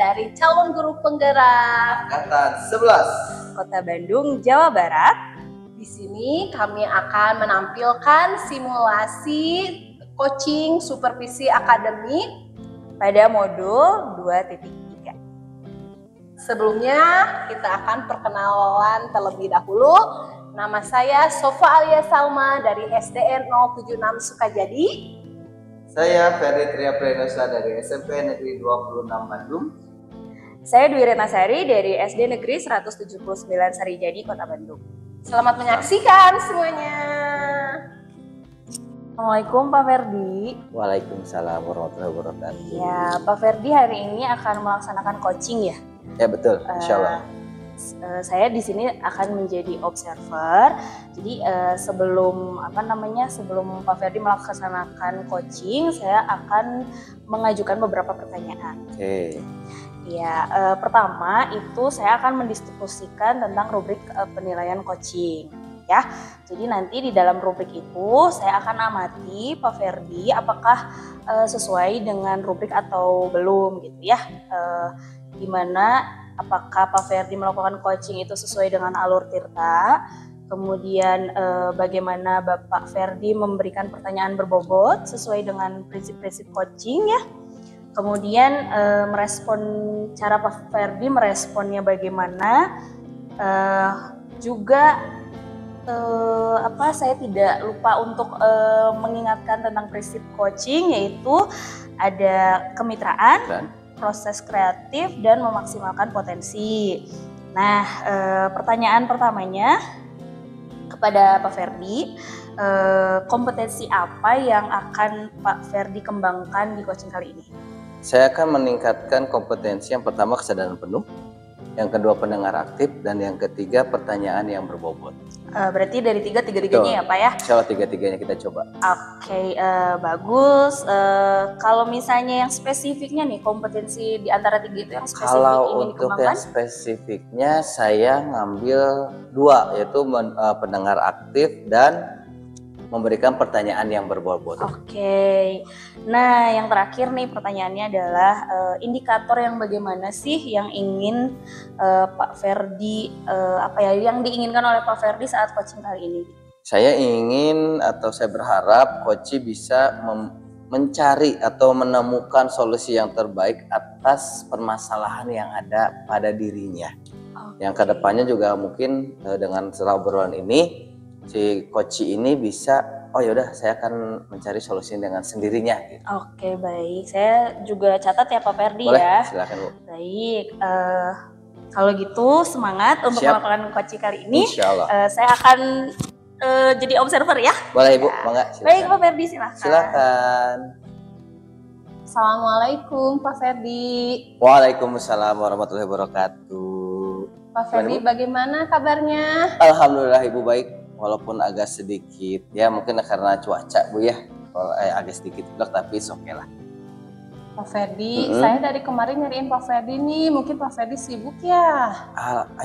dari calon guru penggerak Angkatan 11 Kota Bandung, Jawa Barat. Di sini kami akan menampilkan simulasi coaching supervisi akademik Pada modul 2.3. Sebelumnya kita akan perkenalan terlebih dahulu. Nama saya Sofa Alia Salma dari SDN 076 Sukajadi. Saya Ferry Triaprenosa dari SMP Negeri 26 Bandung. Saya Dwi Retnasari dari SD Negeri 179 Sarijadi, Kota Bandung. Selamat menyaksikan semuanya. Assalamualaikum Pak Ferdi. Waalaikumsalam warahmatullahi wabarakatuh. Ya, Pak Ferdi hari ini akan melaksanakan coaching ya? Ya betul, insya Allah. Saya di sini akan menjadi observer. Jadi sebelum Pak Ferdi melaksanakan coaching, saya akan mengajukan beberapa pertanyaan. Oke. Ya, pertama itu saya akan mendistribusikan tentang rubrik penilaian coaching. Ya, jadi nanti di dalam rubrik itu saya akan amati Pak Ferdi apakah sesuai dengan rubrik atau belum gitu ya. Gimana apakah Pak Ferdi melakukan coaching itu sesuai dengan alur Tirta. Kemudian bagaimana Bapak Ferdi memberikan pertanyaan berbobot sesuai dengan prinsip-prinsip coaching ya. Kemudian cara Pak Ferdi meresponnya bagaimana. Juga saya tidak lupa untuk mengingatkan tentang prinsip coaching, yaitu ada kemitraan, proses kreatif, dan memaksimalkan potensi. Nah, pertanyaan pertamanya kepada Pak Ferdi, kompetensi apa yang akan Pak Ferdi kembangkan di coaching kali ini? Saya akan meningkatkan kompetensi yang pertama kesadaran penuh, yang kedua pendengar aktif, dan yang ketiga pertanyaan yang berbobot. Berarti dari tiga-tiganya ya Pak ya? Insya Allah tiga-tiganya kita coba. Oke, bagus. Kalau misalnya yang spesifiknya nih, kompetensi di antara tiga itu yang spesifik Kalau ingin untuk dikembangkan? yang spesifiknya saya ngambil dua, yaitu pendengar aktif dan memberikan pertanyaan yang berbobot. Oke. Nah, yang terakhir nih pertanyaannya adalah indikator yang bagaimana sih yang ingin Pak Ferdi yang diinginkan oleh Pak Ferdi saat coaching kali ini? Saya ingin atau saya berharap coach bisa mencari atau menemukan solusi yang terbaik atas permasalahan yang ada pada dirinya. Okay. Yang kedepannya juga mungkin dengan setelah obrolan ini si coach ini bisa, oh yaudah saya akan mencari solusi dengan sendirinya. Gitu. Oke, baik. Saya juga catat ya Pak Ferdi. Boleh, ya. silakan Bu. Baik. Kalau gitu semangat untuk melakukan coaching kali ini. Insya Allah. Saya akan jadi observer ya. Boleh Ibu, bangga. Silakan. Baik Pak Ferdi, silakan. Silakan. Assalamualaikum Pak Ferdi. Waalaikumsalam warahmatullahi wabarakatuh. Pak Ferdi, bagaimana kabarnya? Alhamdulillah Ibu baik. Walaupun agak sedikit, ya mungkin karena cuaca Bu ya, kalau agak sedikit blek tapi oke lah. Pak Ferdi, saya dari kemarin nyariin Pak Ferdi nih, mungkin Pak Ferdi sibuk ya?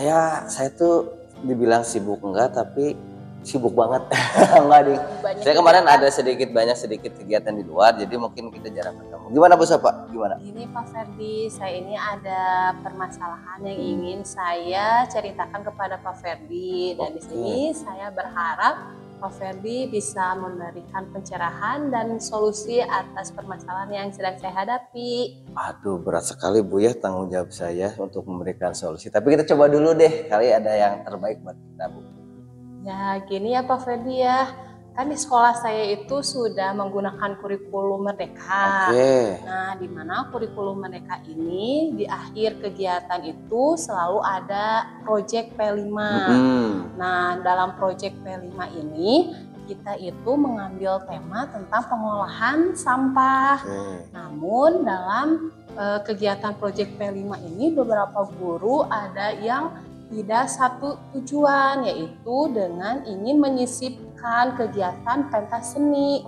Ya saya tuh dibilang sibuk enggak, tapi sibuk banget. Enggak ding. Saya kemarin ada sedikit kegiatan di luar, jadi mungkin kita jarang ketemu. Gimana Bu Sofa? Gimana? Ini Pak Ferdi, saya ini ada permasalahan yang ingin saya ceritakan kepada Pak Ferdi. Dan di sini saya berharap Pak Ferdi bisa memberikan pencerahan dan solusi atas permasalahan yang sedang saya hadapi. Aduh, berat sekali Bu ya tanggung jawab saya untuk memberikan solusi. Tapi kita coba dulu deh, kali ada yang terbaik buat kita Bu. Ya gini ya Pak Ferdi ya. Kan di sekolah saya itu sudah menggunakan kurikulum Merdeka. Nah, di mana kurikulum Merdeka ini di akhir kegiatan itu selalu ada proyek P5. Nah, dalam proyek P5 ini kita itu mengambil tema tentang pengolahan sampah. Namun dalam kegiatan proyek P5 ini beberapa guru ada yang tidak satu tujuan, yaitu dengan ingin menyisipkan kegiatan pentas seni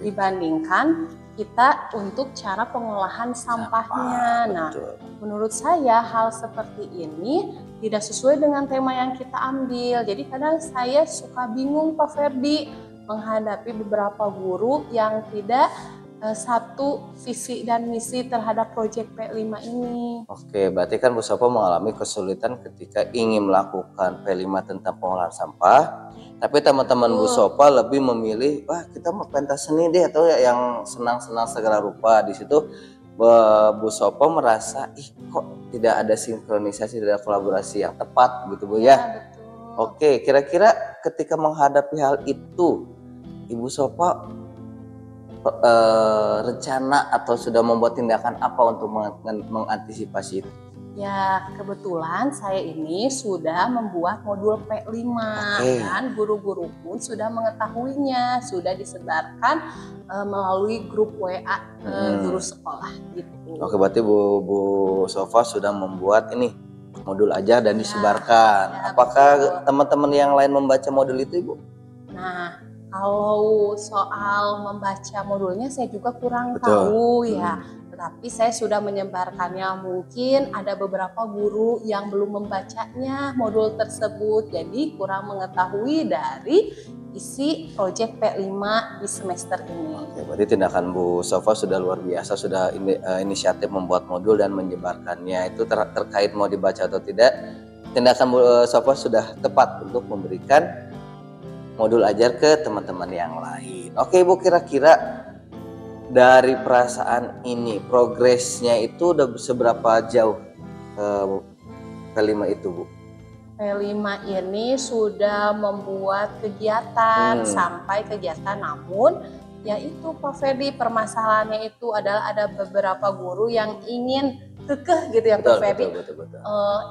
dibandingkan kita untuk cara pengolahan sampahnya. Nah, menurut saya hal seperti ini tidak sesuai dengan tema yang kita ambil. Jadi kadang saya suka bingung Pak Ferdi menghadapi beberapa guru yang tidak satu visi dan misi terhadap proyek P5 ini. Oke, berarti kan Bu Sofa mengalami kesulitan ketika ingin melakukan P5 tentang pengolahan sampah, tapi teman-teman Bu Sofa lebih memilih, wah kita mau pentas seni deh, atau yang senang-senang segala rupa. Di situ Bu Sofa merasa, ih kok tidak ada sinkronisasi, tidak ada kolaborasi yang tepat gitu Bu ya. Betul. Oke, kira-kira ketika menghadapi hal itu, Ibu Sofa rencana atau sudah membuat tindakan apa untuk mengantisipasi itu? Ya, kebetulan saya ini sudah membuat modul P5 dan guru-guru pun sudah mengetahuinya, sudah disebarkan melalui grup WA guru sekolah gitu. Oke, berarti Bu Sofa sudah membuat ini modul ajar dan disebarkan. Ya, apakah teman-teman yang lain membaca modul itu, Ibu? Nah, kalau soal membaca modulnya saya juga kurang tahu ya. Tetapi saya sudah menyebarkannya, mungkin ada beberapa guru yang belum membacanya modul tersebut, jadi kurang mengetahui dari isi proyek P5 di semester ini. Oke, berarti tindakan Bu Sofa sudah luar biasa, sudah inisiatif membuat modul dan menyebarkannya. Itu terkait mau dibaca atau tidak, tindakan Bu Sofa sudah tepat untuk memberikan modul ajar ke teman-teman yang lain. Oke Bu, kira-kira dari perasaan ini progresnya itu udah seberapa jauh P5 itu Bu? P5 ini sudah membuat kegiatan sampai kegiatan, namun yaitu Pak Ferdi, permasalahannya itu adalah ada beberapa guru yang ingin kekeh gitu ya Pak Ferdi,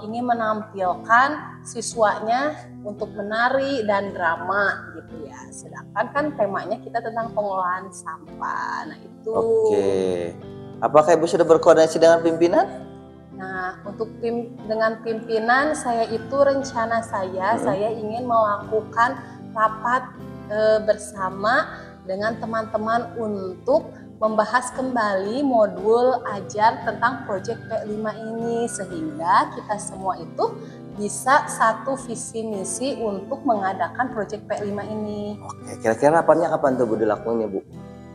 ingin menampilkan siswanya untuk menari dan drama gitu ya, sedangkan kan temanya kita tentang pengolahan sampah. Nah itu. Oke, apakah Ibu sudah berkoordinasi dengan pimpinan? Nah, untuk dengan pimpinan saya itu rencana saya ingin melakukan rapat bersama dengan teman-teman untuk membahas kembali modul ajar tentang proyek P5 ini, sehingga kita semua itu bisa satu visi misi untuk mengadakan proyek P5 ini. Oke, kira-kira rapatnya kapan tuh Bu dilakukannya Bu?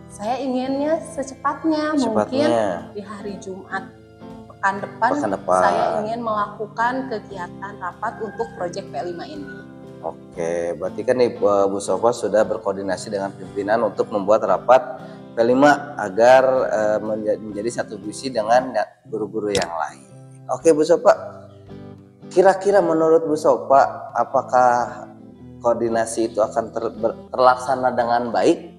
Saya inginnya secepatnya. Mungkin di hari Jumat pekan depan saya ingin melakukan kegiatan rapat untuk proyek P5 ini. Oke, berarti kan Bu Sofa sudah berkoordinasi dengan pimpinan untuk membuat rapat P5 agar menjadi satu visi dengan guru-guru yang lain. Oke Bu Sofa, kira-kira menurut Bu Sofa apakah koordinasi itu akan terlaksana dengan baik?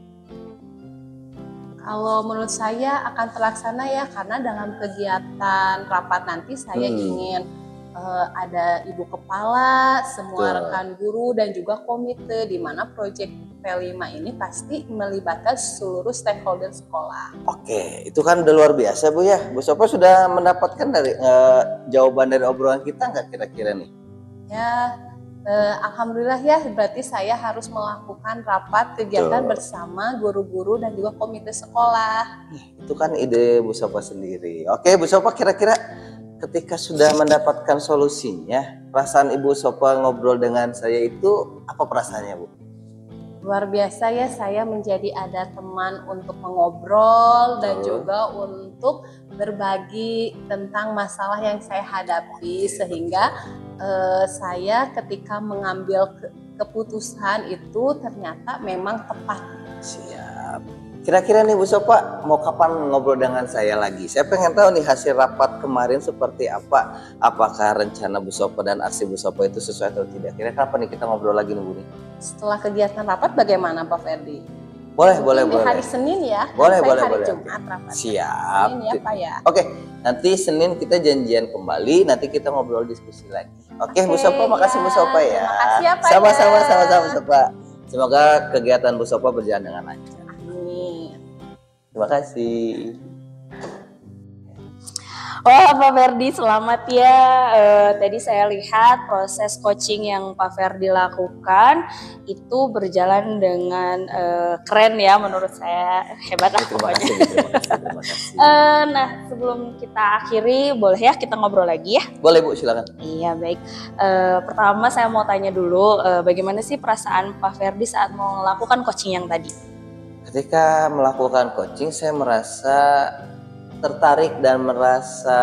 Kalau menurut saya akan terlaksana ya, karena dalam kegiatan rapat nanti saya ingin ada ibu kepala, semua rekan guru dan juga komite, di mana proyek P5 ini pasti melibatkan seluruh stakeholder sekolah. Oke, itu kan udah luar biasa Bu ya. Bu Sofa sudah mendapatkan dari jawaban dari obrolan kita nggak kira-kira nih? Ya, alhamdulillah ya, berarti saya harus melakukan rapat kegiatan bersama guru-guru dan juga komite sekolah. Itu kan ide Bu Sofa sendiri. Oke Bu Sofa, kira-kira ketika sudah mendapatkan solusinya, perasaan Ibu Sofa ngobrol dengan saya itu apa perasaannya Bu? Luar biasa ya, saya menjadi ada teman untuk mengobrol dan juga untuk berbagi tentang masalah yang saya hadapi, sehingga saya ketika mengambil keputusan itu ternyata memang tepat. Siap. Kira-kira nih Bu Sofa mau kapan ngobrol dengan saya lagi? Saya pengen tahu nih hasil rapat kemarin seperti apa. Apakah rencana Bu Sofa dan aksi Bu Sofa itu sesuai atau tidak? Kira-kira kapan nih kita ngobrol lagi nih Bu? Setelah kegiatan rapat bagaimana Pak Ferdi? Boleh. Hari Senin ya. Boleh. Jumat rapat. Siap. Senin ya Pak ya. Oke, nanti Senin kita janjian kembali. Nanti kita ngobrol diskusi lagi. Oke, Bu Sofa, makasih Bu Sofa ya. Terima kasih ya Pak. Sama-sama Bu Sofa. Semoga kegiatan Bu Sofa berjalan dengan lancar. Terima kasih. Wah Pak Ferdi, selamat ya. Tadi saya lihat proses coaching yang Pak Ferdi lakukan itu berjalan dengan keren ya, menurut saya hebat lah pokoknya. Terima kasih. Nah sebelum kita akhiri, boleh ya kita ngobrol lagi ya? Boleh Bu, silakan. Iya baik. Pertama saya mau tanya dulu, bagaimana sih perasaan Pak Ferdi saat mau melakukan coaching yang tadi? Ketika melakukan coaching saya merasa tertarik dan merasa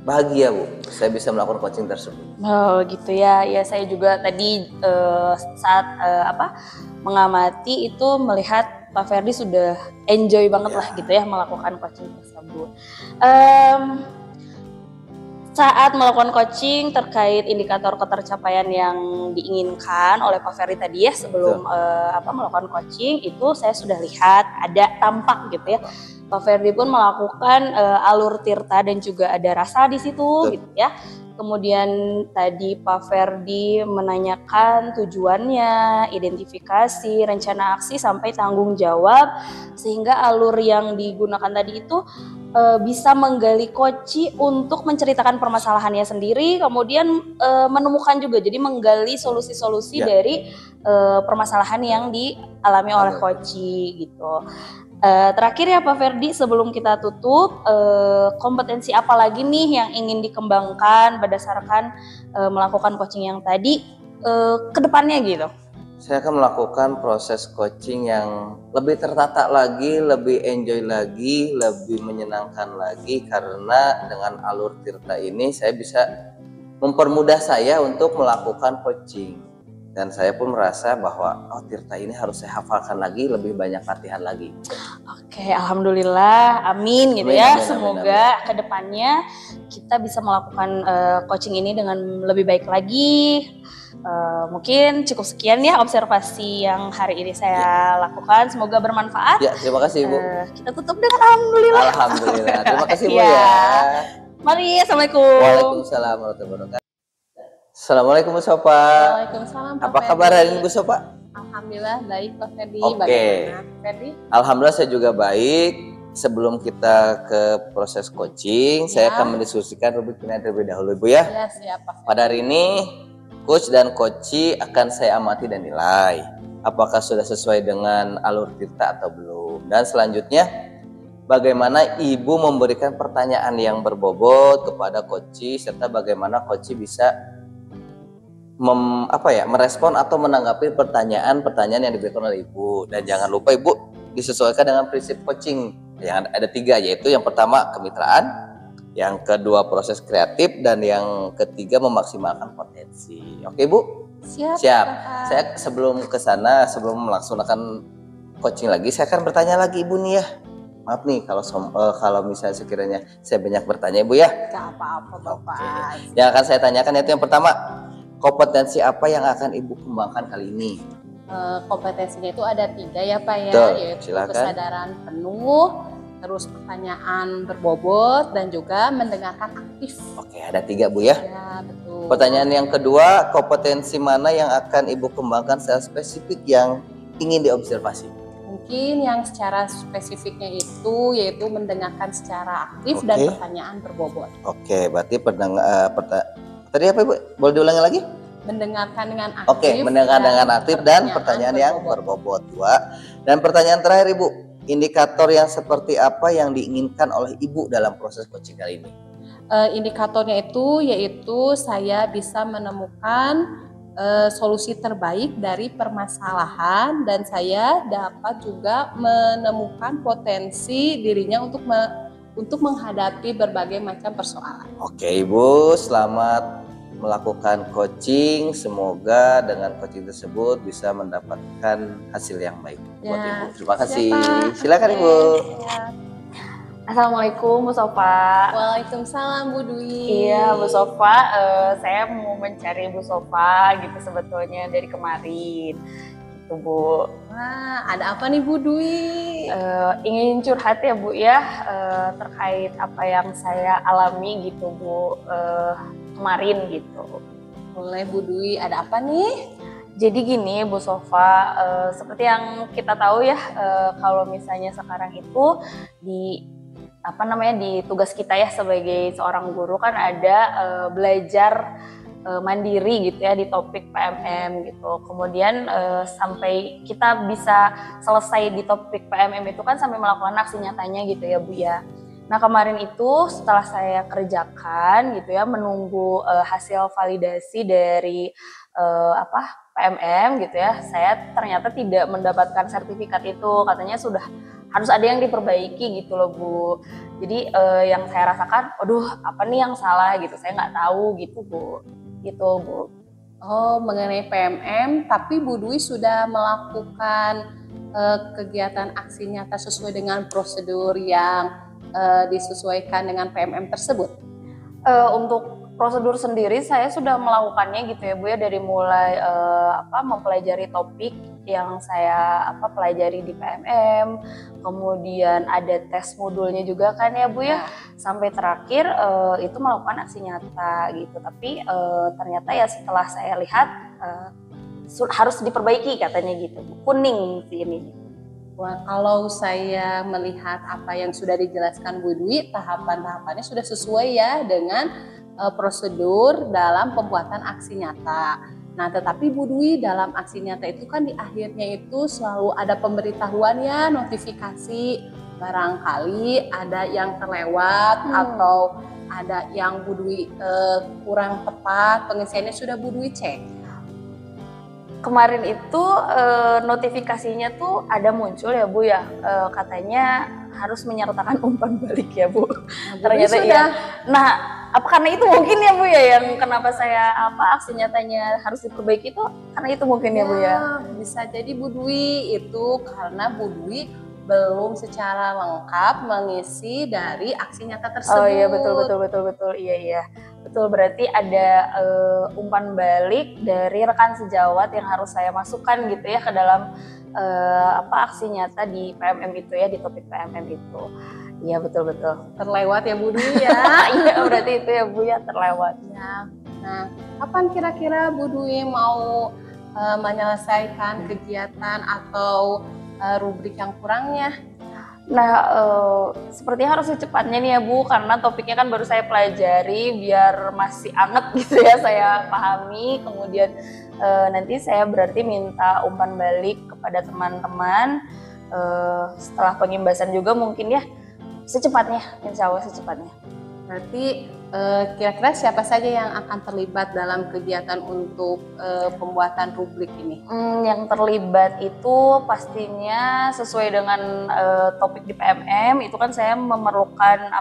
bahagia Bu, saya bisa melakukan coaching tersebut. Oh gitu ya, ya saya juga tadi saat mengamati itu melihat Pak Ferdi sudah enjoy banget lah gitu ya melakukan coaching tersebut. Saat melakukan coaching terkait indikator ketercapaian yang diinginkan oleh Pak Ferdi tadi ya sebelum melakukan coaching itu saya sudah lihat ada tampak gitu ya. Pak Ferdi pun melakukan alur tirta dan juga ada rasa di situ gitu ya. Kemudian tadi Pak Ferdi menanyakan tujuannya, identifikasi, rencana aksi sampai tanggung jawab sehingga alur yang digunakan tadi itu bisa menggali koci untuk menceritakan permasalahannya sendiri, kemudian menemukan juga, jadi menggali solusi-solusi dari permasalahan yang dialami oleh koci gitu. Terakhir ya Pak Ferdi, sebelum kita tutup, kompetensi apa lagi nih yang ingin dikembangkan berdasarkan melakukan coaching yang tadi ke depannya gitu? Saya akan melakukan proses coaching yang lebih tertata lagi, lebih enjoy lagi, lebih menyenangkan lagi, karena dengan alur tirta ini saya bisa mempermudah saya untuk melakukan coaching. Dan saya pun merasa bahwa tirta ini harus saya hafalkan lagi, lebih banyak latihan lagi. Oke, alhamdulillah, amin gitu ya. Semoga kedepannya kita bisa melakukan coaching ini dengan lebih baik lagi. Mungkin cukup sekian ya observasi yang hari ini saya lakukan. Semoga bermanfaat. Ya, terima kasih Ibu. Kita tutup dengan alhamdulillah. Alhamdulillah. Terima kasih Bu ya. Mari, assalamualaikum. Waalaikumsalam warahmatullahi wabarakatuh. Assalamualaikum Bu Sofa. Waalaikumsalam Pak Apa kabar hari ini Bu Sofa? Alhamdulillah baik Pak Ferdi. Oke. Ferdi? Alhamdulillah saya juga baik. Sebelum kita ke proses coaching, saya akan mendiskusikan rubrik penilaian terlebih dahulu Bu ya. Ya, siap Pak Ferdi. Pada hari ini coach dan coachee akan saya amati dan nilai apakah sudah sesuai dengan alur tirta atau belum. Dan selanjutnya bagaimana ibu memberikan pertanyaan yang berbobot kepada coachee serta bagaimana coachee bisa merespon atau menanggapi pertanyaan-pertanyaan yang diberikan oleh ibu. Dan jangan lupa ibu disesuaikan dengan prinsip coaching yang ada 3, yaitu yang pertama kemitraan, yang kedua proses kreatif, dan yang ketiga memaksimalkan potensi. Oke Bu? Siap. Saya sebelum ke sana, sebelum melaksanakan coaching lagi, saya akan bertanya lagi Ibu nih ya. Maaf nih kalau misalnya sekiranya saya banyak bertanya Ibu ya. Gak apa-apa Bapak. Oke. Yang akan saya tanyakan itu yang pertama, kompetensi apa yang akan Ibu kembangkan kali ini? Kompetensinya itu ada 3 ya Pak ya, yaitu silakan. Kesadaran penuh, terus pertanyaan berbobot, dan juga mendengarkan aktif. Oke, ada 3 Bu ya. Ya, betul. Pertanyaan yang kedua, kompetensi mana yang akan Ibu kembangkan secara spesifik yang ingin diobservasi? Mungkin yang secara spesifiknya itu yaitu mendengarkan secara aktif dan pertanyaan berbobot. Oke, berarti tadi apa Ibu? Boleh diulangi lagi? Mendengarkan dengan aktif. Oke, mendengarkan dengan aktif dan pertanyaan yang berbobot. 2. Dan pertanyaan terakhir Ibu, indikator yang seperti apa yang diinginkan oleh Ibu dalam proses coaching kali ini? Indikatornya itu yaitu saya bisa menemukan solusi terbaik dari permasalahan, dan saya dapat juga menemukan potensi dirinya untuk menghadapi berbagai macam persoalan. Oke Ibu, selamat melakukan coaching. Semoga dengan coaching tersebut bisa mendapatkan hasil yang baik buat Ibu. Terima kasih. Silakan Ibu. Assalamualaikum Bu Sofa. Waalaikumsalam Bu Dwi. Iya Bu Sofa, saya mau mencari Bu Sofa gitu sebetulnya dari kemarin gitu Bu. Wah, ada apa nih Bu Dwi? Ingin curhat ya Bu ya, terkait apa yang saya alami gitu Bu kemarin gitu. Boleh Bu Dwi, ada apa nih? Jadi gini Bu Sofa, seperti yang kita tahu ya, kalau misalnya sekarang itu di tugas kita ya sebagai seorang guru kan ada belajar mandiri gitu ya di topik PMM gitu. Kemudian sampai kita bisa selesai di topik PMM itu kan sampai melakukan aksi nyatanya gitu ya Bu ya. Nah kemarin itu setelah saya kerjakan gitu ya, menunggu hasil validasi dari PMM gitu ya, saya ternyata tidak mendapatkan sertifikat itu. Katanya sudah harus ada yang diperbaiki gitu loh Bu. Jadi yang saya rasakan, aduh apa nih yang salah gitu, saya nggak tahu gitu Bu. Gitu Bu. Oh, mengenai PMM, tapi Bu Dwi sudah melakukan kegiatan aksi nyata sesuai dengan prosedur yang disesuaikan dengan PMM tersebut? Untuk prosedur sendiri saya sudah melakukannya gitu ya Bu ya, dari mulai mempelajari topik yang saya pelajari di PMM, kemudian ada tes modulnya juga kan ya Bu ya, sampai terakhir itu melakukan aksi nyata gitu. Tapi ternyata ya setelah saya lihat harus diperbaiki katanya gitu, kuning sih ini. Wah, kalau saya melihat apa yang sudah dijelaskan Bu Dwi, tahapan-tahapannya sudah sesuai ya dengan prosedur dalam pembuatan aksi nyata. Nah, tetapi Bu Dwi dalam aksi nyata itu kan di akhirnya itu selalu ada pemberitahuan ya, notifikasi. Barangkali ada yang terlewat atau ada yang Bu Dwi kurang tepat, pengisiannya sudah Bu Dwi cek. Kemarin itu notifikasinya tuh ada muncul ya Bu ya, katanya harus menyertakan umpan balik ya Bu. Ternyata sudah. Iya. Nah, apa karena itu mungkin ya Bu ya yang kenapa saya aksi nyatanya harus diperbaiki itu karena itu mungkin ya Bu ya. Bisa jadi Bu Dwi itu karena Bu Dwi belum secara lengkap mengisi dari aksi nyata tersebut. Oh iya betul iya. Betul, berarti ada umpan balik dari rekan sejawat yang harus saya masukkan gitu ya ke dalam aksi nyata di PMM itu ya, di topik PMM itu. Iya betul. Terlewat ya Bu Dwi ya. Iya berarti itu ya Bu ya, terlewat. Ya. Nah, kapan kira-kira Bu Dwi mau menyelesaikan kegiatan atau rubrik yang kurangnya? Nah, sepertinya harus secepatnya nih ya Bu, karena topiknya kan baru saya pelajari biar masih anget gitu ya saya pahami. Kemudian nanti saya berarti minta umpan balik kepada teman-teman setelah pengimbasan juga mungkin ya, secepatnya, insya Allah secepatnya. Berarti kira-kira siapa saja yang akan terlibat dalam kegiatan untuk pembuatan rubrik ini? Yang terlibat itu pastinya sesuai dengan topik di PMM, itu kan saya memerlukan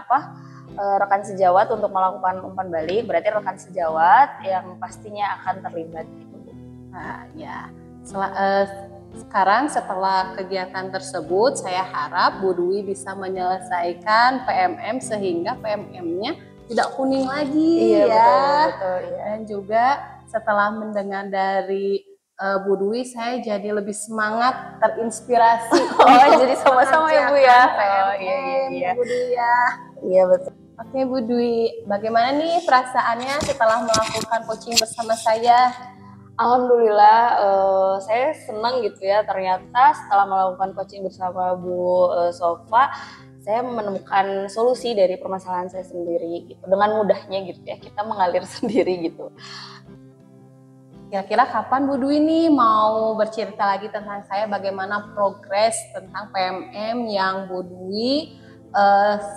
rekan sejawat untuk melakukan umpan balik, berarti rekan sejawat yang pastinya akan terlibat gitu. Nah, ya. Sekarang setelah kegiatan tersebut, saya harap Bu Dwi bisa menyelesaikan PMM sehingga PMM-nya tidak kuning lagi Betul, iya. Dan juga setelah mendengar dari Bu Dwi, saya jadi lebih semangat, terinspirasi. Jadi sama-sama ya Bu ya. Iya. Bu Dwi ya. Iya betul. Oke Bu Dwi, bagaimana nih perasaannya setelah melakukan coaching bersama saya? Alhamdulillah saya senang gitu ya, ternyata setelah melakukan coaching bersama Bu Sofa, saya menemukan solusi dari permasalahan saya sendiri gitu. Dengan mudahnya gitu ya, kita mengalir sendiri gitu. Kira-kira kapan Bu Dwi nih mau bercerita lagi tentang saya, bagaimana progres tentang PMM yang Bu Dwi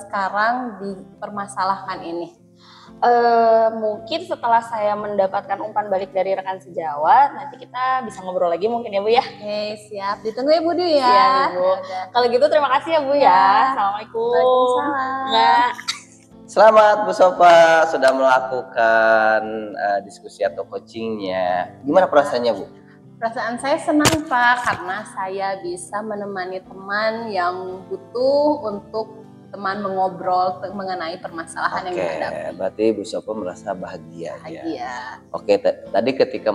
sekarang dipermasalahkan ini? Mungkin setelah saya mendapatkan umpan balik dari rekan sejawat, nanti kita bisa ngobrol lagi mungkin ya Bu ya. Oke, siap. Ditunggu ya Bu Dwi ya. Siap Bu. Kalau gitu terima kasih ya Bu ya. Assalamualaikum. Waalaikumsalam. Selamat Bu Sofa sudah melakukan diskusi atau coachingnya. Gimana perasaannya Bu? Perasaan saya senang Pak, karena saya bisa menemani teman yang butuh untuk teman mengobrol mengenai permasalahan yang dihadapi. Berarti Bu Sofa merasa bahagia. Ya. Oke, tadi ketika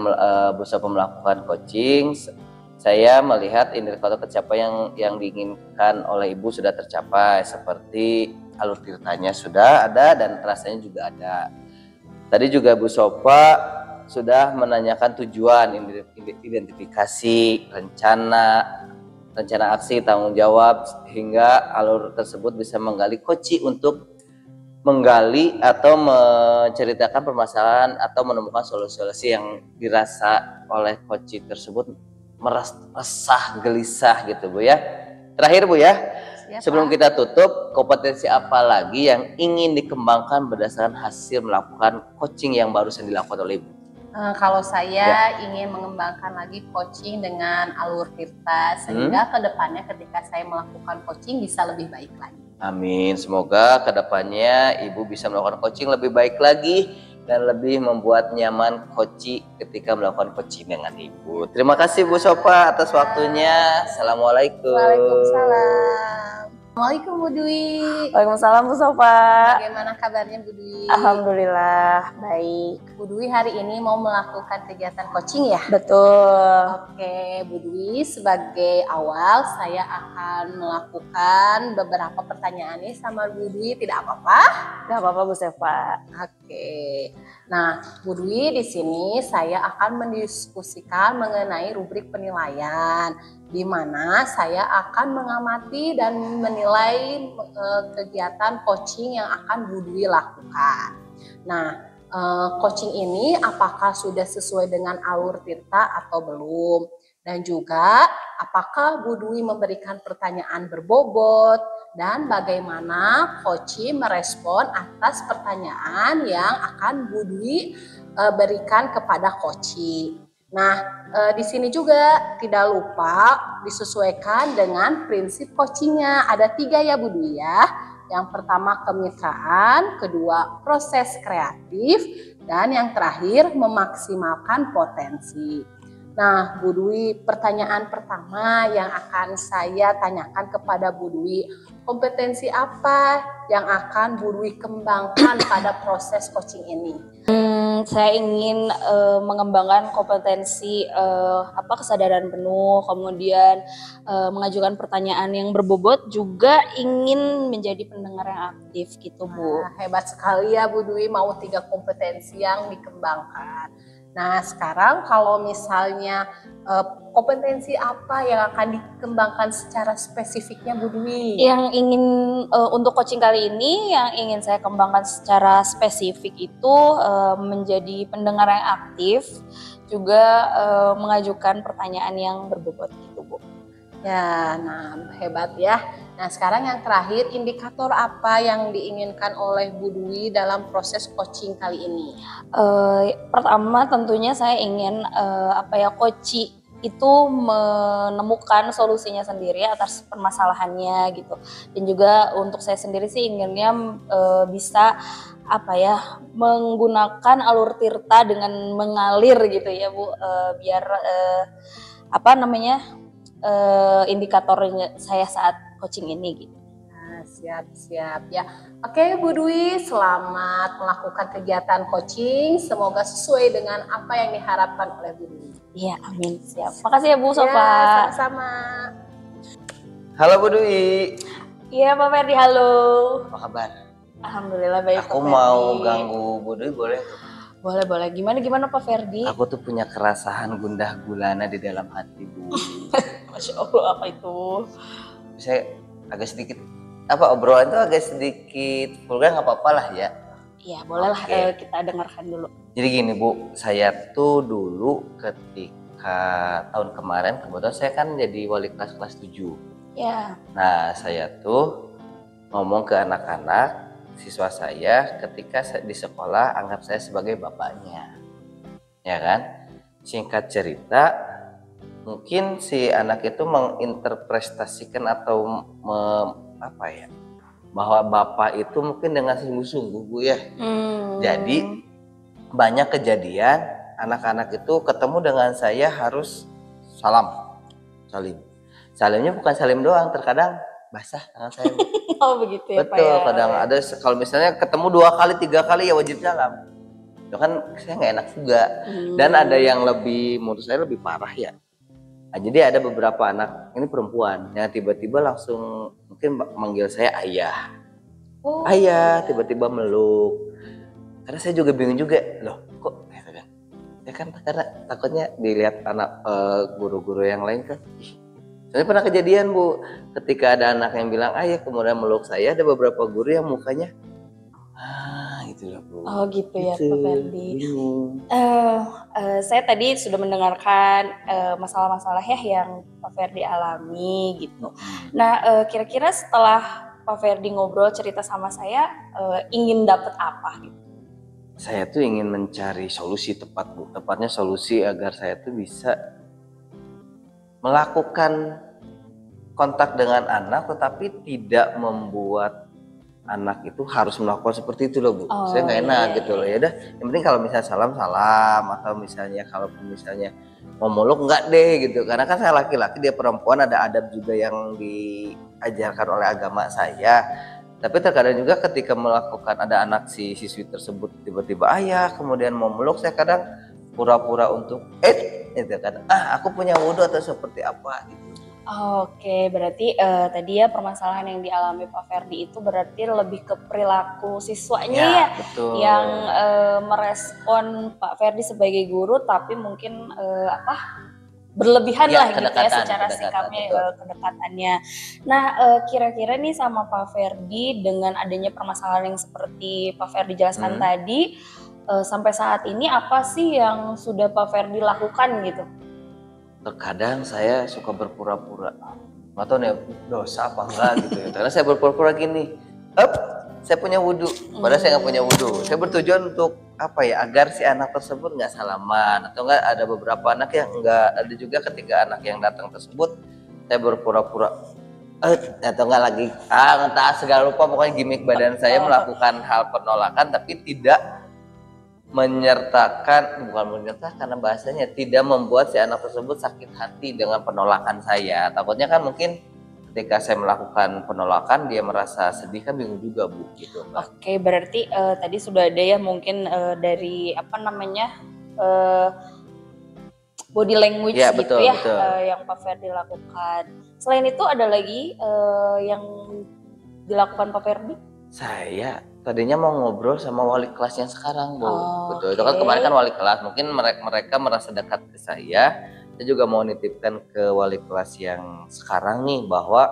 Bu Sofa melakukan coaching, saya melihat indikator pencapaian yang diinginkan oleh Ibu sudah tercapai, seperti alur ceritanya sudah ada dan rasanya juga ada. Tadi juga Bu Sofa sudah menanyakan tujuan, identifikasi, rencana aksi, tanggung jawab, hingga alur tersebut bisa menggali coach untuk menggali atau menceritakan permasalahan atau menemukan solusi-solusi yang dirasa oleh coach tersebut resah, gelisah gitu Bu ya. Terakhir Bu ya, sebelum kita tutup, kompetensi apa lagi yang ingin dikembangkan berdasarkan hasil melakukan coaching yang barusan dilakukan oleh Ibu? Kalau saya ingin mengembangkan lagi coaching dengan alur tirta sehingga kedepannya ketika saya melakukan coaching bisa lebih baik lagi. Amin. Semoga kedepannya Ibu bisa melakukan coaching lebih baik lagi dan lebih membuat nyaman coaching ketika melakukan coaching dengan Ibu. Terima kasih Bu Sofa atas waktunya. Assalamualaikum. Waalaikumsalam. Assalamualaikum Bu Dwi. Waalaikumsalam Bu Sofa. Bagaimana kabarnya Bu Dwi? Alhamdulillah baik. Bu Dwi hari ini mau melakukan kegiatan coaching ya? Betul. Oke Bu Dwi, sebagai awal saya akan melakukan beberapa pertanyaan nih sama Bu Dwi, tidak apa-apa? Gak apa-apa Bu Sofa. Oke. Nah, Bu Dwi di sini saya akan mendiskusikan mengenai rubrik penilaian, di mana saya akan mengamati dan menilai kegiatan coaching yang akan Bu Dwi lakukan. Nah, coaching ini apakah sudah sesuai dengan alur tirta atau belum? Dan juga apakah Bu Dwi memberikan pertanyaan berbobot dan bagaimana coaching merespon atas pertanyaan yang akan Bu Dwi berikan kepada coaching. Nah, di sini juga tidak lupa disesuaikan dengan prinsip coachingnya. Ada 3 ya Bu Dwi ya. Yang pertama kemitraan, kedua proses kreatif, dan yang terakhir memaksimalkan potensi. Nah Bu Dwi, pertanyaan pertama yang akan saya tanyakan kepada Bu Dwi, kompetensi apa yang akan Bu Dwi kembangkan pada proses coaching ini? Saya ingin mengembangkan kompetensi kesadaran penuh, kemudian mengajukan pertanyaan yang berbobot, juga ingin menjadi pendengar yang aktif gitu Bu. Hebat sekali ya Bu Dwi, mau 3 kompetensi yang dikembangkan. Nah sekarang kalau misalnya kompetensi apa yang akan dikembangkan secara spesifiknya Bu Dwi? Yang ingin untuk coaching kali ini yang ingin saya kembangkan secara spesifik itu menjadi pendengar yang aktif, juga mengajukan pertanyaan yang berbobot gitu Bu. Ya, nah hebat ya. Nah sekarang yang terakhir, indikator apa yang diinginkan oleh Bu Dwi dalam proses coaching kali ini? Pertama tentunya saya ingin coaching itu menemukan solusinya sendiri atas permasalahannya gitu. Dan juga untuk saya sendiri sih inginnya bisa menggunakan alur tirta dengan mengalir gitu ya Bu, biar indikatornya saya saat coaching ini gitu. Nah, siap ya. Oke Bu Dwi, selamat melakukan kegiatan coaching. Semoga sesuai dengan apa yang diharapkan oleh Bu Dwi. Iya, amin. Siap. Makasih ya Bu Sofa. Ya, sama-sama. Halo Bu Dwi. Iya Pak Ferdi, halo. Apa kabar? Alhamdulillah baik. Aku mau ganggu Bu Dwi boleh? Boleh. Gimana Pak Ferdi? Aku tuh punya kerasahan gundah gulana di dalam hati Bu. Masya Allah, apa itu? Saya agak sedikit obrolan itu agak sedikit vulgar, nggak apa-apa lah ya. Iya boleh lah, kita dengarkan dulu. Jadi gini Bu, saya tuh dulu ketika tahun kemarin kebetulan saya kan jadi wali kelas 7. Ya. Nah saya tuh ngomong ke anak-anak siswa saya ketika di sekolah, anggap saya sebagai bapaknya, ya kan. Singkat cerita, mungkin si anak itu menginterpretasikan atau bahwa bapak itu mungkin dengan sungguh-sungguh Bu ya. Jadi banyak kejadian anak-anak itu ketemu dengan saya harus salim. Salimnya bukan salim doang, terkadang basah tangan saya. Oh begitu ya Pak. Betul, kadang ada kalau misalnya ketemu 2 kali 3 kali ya wajib salam. Itu kan saya nggak enak juga. Dan ada yang menurut saya lebih parah ya. Nah, jadi ada beberapa anak, ini perempuan, yang tiba-tiba langsung mungkin manggil saya ayah. Ayah, tiba-tiba meluk. Karena saya juga bingung juga, loh kok gitu kan. Ya kan karena takutnya dilihat anak guru-guru yang lain kan. Saya pernah kejadian Bu, ketika ada anak yang bilang ayah kemudian meluk saya, ada beberapa guru yang mukanya gitu loh Bu. Oh gitu ya Pak Ferdi. Saya tadi sudah mendengarkan masalah-masalah yang Pak Ferdi alami gitu. Nah kira-kira setelah Pak Ferdi ngobrol cerita sama saya, ingin dapat apa gitu? saya tuh ingin mencari solusi tepat Bu, tepatnya solusi agar saya tuh bisa melakukan kontak dengan anak tetapi tidak membuat anak itu harus melakukan seperti itu loh Bu. Saya nggak enak gitu loh. Ya udah, yang penting kalau misalnya salam atau misalnya kalau misalnya mau meluk enggak deh gitu. Karena kan saya laki-laki, dia perempuan, ada adab juga yang diajarkan oleh agama saya. Tapi terkadang juga ketika melakukan ada anak si siswi tersebut tiba-tiba ayah kemudian mau meluk, saya kadang pura-pura untuk itu kan aku punya wudhu atau seperti apa gitu. Oke, berarti tadi ya permasalahan yang dialami Pak Ferdi itu berarti lebih ke perilaku siswanya ya betul. Yang merespon Pak Ferdi sebagai guru, tapi mungkin berlebihan lah gitu ya secara sikapnya, kedekatannya. Nah, kira-kira nih sama Pak Ferdi dengan adanya permasalahan yang seperti Pak Ferdi jelaskan tadi, sampai saat ini apa sih yang sudah Pak Ferdi lakukan gitu? Terkadang saya suka berpura-pura, nggak tahu nih dosa apa enggak gitu ya. Karena saya berpura-pura gini, saya punya wudhu, padahal saya nggak punya wudhu. Saya bertujuan untuk apa ya, agar si anak tersebut nggak salaman, atau enggak ada beberapa anak yang enggak, ada juga ketika anak yang datang tersebut saya berpura-pura atau enggak lagi entah segala lupa, pokoknya gimmick badan saya melakukan hal penolakan tapi tidak bukan menyertakan, karena bahasanya tidak membuat si anak tersebut sakit hati dengan penolakan saya. Takutnya kan mungkin ketika saya melakukan penolakan dia merasa sedih, kan bingung juga Bu gitu. Oke, berarti tadi sudah ada ya mungkin dari body language ya, gitu betul, ya betul. Yang Pak Ferdi lakukan. Selain itu ada lagi yang dilakukan Pak Ferdi? Saya tadinya mau ngobrol sama wali kelas yang sekarang Bu. Betul. Itu kan kemarin kan wali kelas, mungkin mereka merasa dekat ke saya. Saya juga mau nitipkan ke wali kelas yang sekarang nih bahwa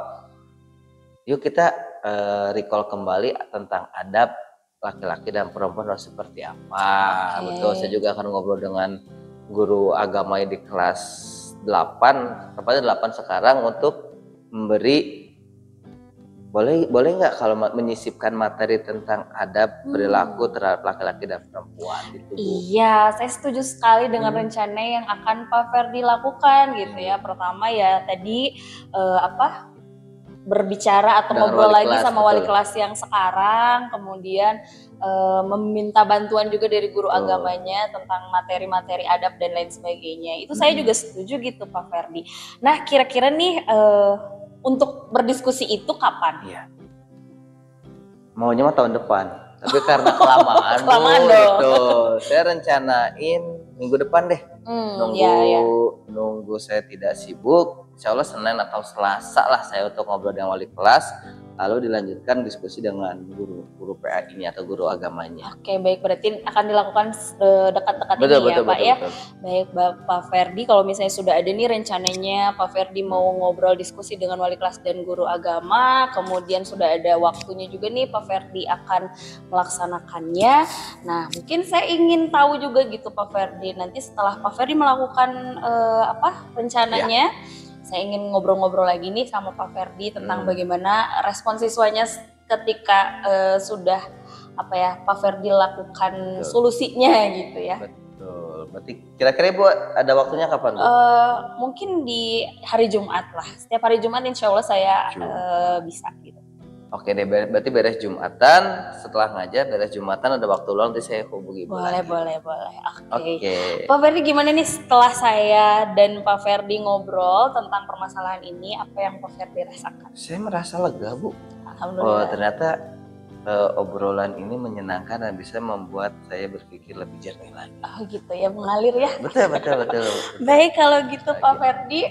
yuk kita recall kembali tentang adab laki-laki dan perempuan harus seperti apa. Betul. Saya juga akan ngobrol dengan guru agama di kelas 8, tepatnya 8 sekarang, untuk memberi boleh nggak kalau menyisipkan materi tentang adab perilaku terhadap laki-laki dan perempuan gitu Bu. Iya, saya setuju sekali dengan rencana yang akan Pak Ferdi lakukan gitu ya. Pertama ya tadi berbicara atau ngobrol lagi sama wali kelas yang sekarang, kemudian meminta bantuan juga dari guru agamanya tentang materi-materi adab dan lain sebagainya. Itu saya juga setuju gitu Pak Ferdi. Nah, kira-kira nih untuk berdiskusi itu kapan? Iya. Maunya mah tahun depan, tapi karena kelamaan gitu. Saya rencanain minggu depan deh. Nunggu saya tidak sibuk, insya Allah Senin atau Selasa lah saya untuk ngobrol dengan wali kelas, lalu dilanjutkan diskusi dengan guru PA ini atau guru agamanya. Oke, baik, berarti akan dilakukan dekat-dekat ini ya Pak ya. Baik Pak Ferdi, kalau misalnya sudah ada nih rencananya Pak Ferdi mau ngobrol diskusi dengan wali kelas dan guru agama, kemudian sudah ada waktunya juga nih Pak Ferdi akan melaksanakannya. Nah, mungkin saya ingin tahu juga gitu Pak Ferdi, nanti setelah Pak Ferdi melakukan rencananya, saya ingin ngobrol-ngobrol lagi nih sama Pak Ferdi tentang bagaimana respon siswanya ketika sudah Pak Ferdi lakukan solusinya gitu ya. Betul. Berarti kira-kira Ibu ada waktunya kapan Bu? Mungkin di hari Jumat lah. Setiap hari Jumat insya Allah saya bisa gitu. Oke deh, berarti beres Jumatan, setelah ngajar beres Jumatan ada waktu luang, nanti saya hubungi Ibu lagi. Boleh. Oke. Pak Ferdi, gimana nih setelah saya dan Pak Ferdi ngobrol tentang permasalahan ini, apa yang Pak Ferdi rasakan? Saya merasa lega Bu. Alhamdulillah. Ternyata obrolan ini menyenangkan dan bisa membuat saya berpikir lebih jernih lagi. Oh gitu ya, mengalir ya. Betul. Baik, kalau gitu Pak Ferdi,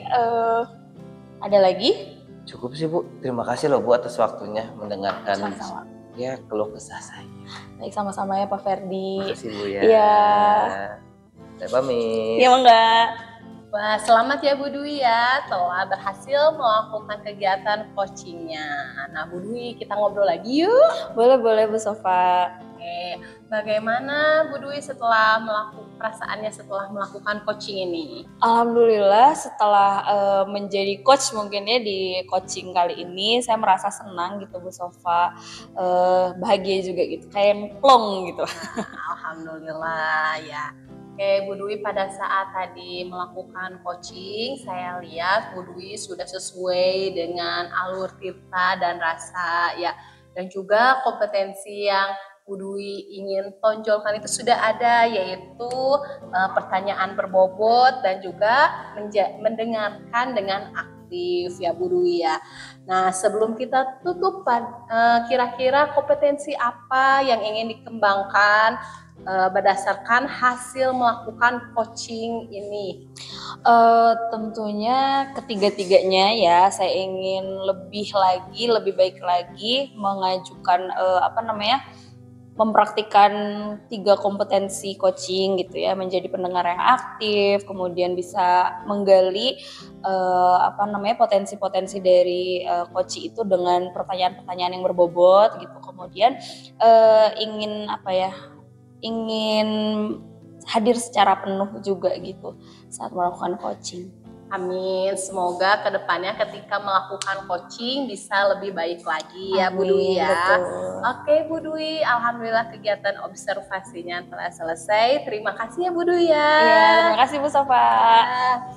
ada lagi? Cukup sih Bu, terima kasih loh Bu atas waktunya mendengarkan sama-sama keluh kesah saya. Baik, sama-sama ya Pak Ferdi. Terima kasih Bu ya. Iya. Saya pamit. Iya enggak. Wah, selamat ya Bu Dwi ya, telah berhasil melakukan kegiatan coachingnya. Nah Bu Dwi, kita ngobrol lagi yuk. Boleh Bu Sofa. Oke, bagaimana Bu Dwi setelah perasaannya setelah melakukan coaching ini? Alhamdulillah setelah menjadi coach mungkin ya di coaching kali ini saya merasa senang gitu Bu Sofa, bahagia juga gitu, kayak plong gitu. Alhamdulillah ya. Oke Bu Dwi, pada saat tadi melakukan coaching saya lihat Bu Dwi sudah sesuai dengan alur tirta dan rasa ya, dan juga kompetensi yang Bu Dwi ingin tonjolkan itu sudah ada, yaitu pertanyaan berbobot dan juga mendengarkan dengan aktif ya Bu Dwi ya. Nah sebelum kita tutup, kira-kira kompetensi apa yang ingin dikembangkan berdasarkan hasil melakukan coaching ini? Tentunya ketiga-tiganya ya, saya ingin lebih baik lagi mengajukan mempraktikkan 3 kompetensi coaching gitu ya, menjadi pendengar yang aktif, kemudian bisa menggali potensi-potensi dari coach itu dengan pertanyaan-pertanyaan yang berbobot gitu. Kemudian ingin hadir secara penuh juga gitu saat melakukan coaching. Amin, semoga kedepannya ketika melakukan coaching bisa lebih baik lagi ya Bu Dwi ya. Betul. Oke Bu Dwi, alhamdulillah kegiatan observasinya telah selesai. Terima kasih ya Bu Dwi ya. Iya, terima kasih Bu Sofa. Ya.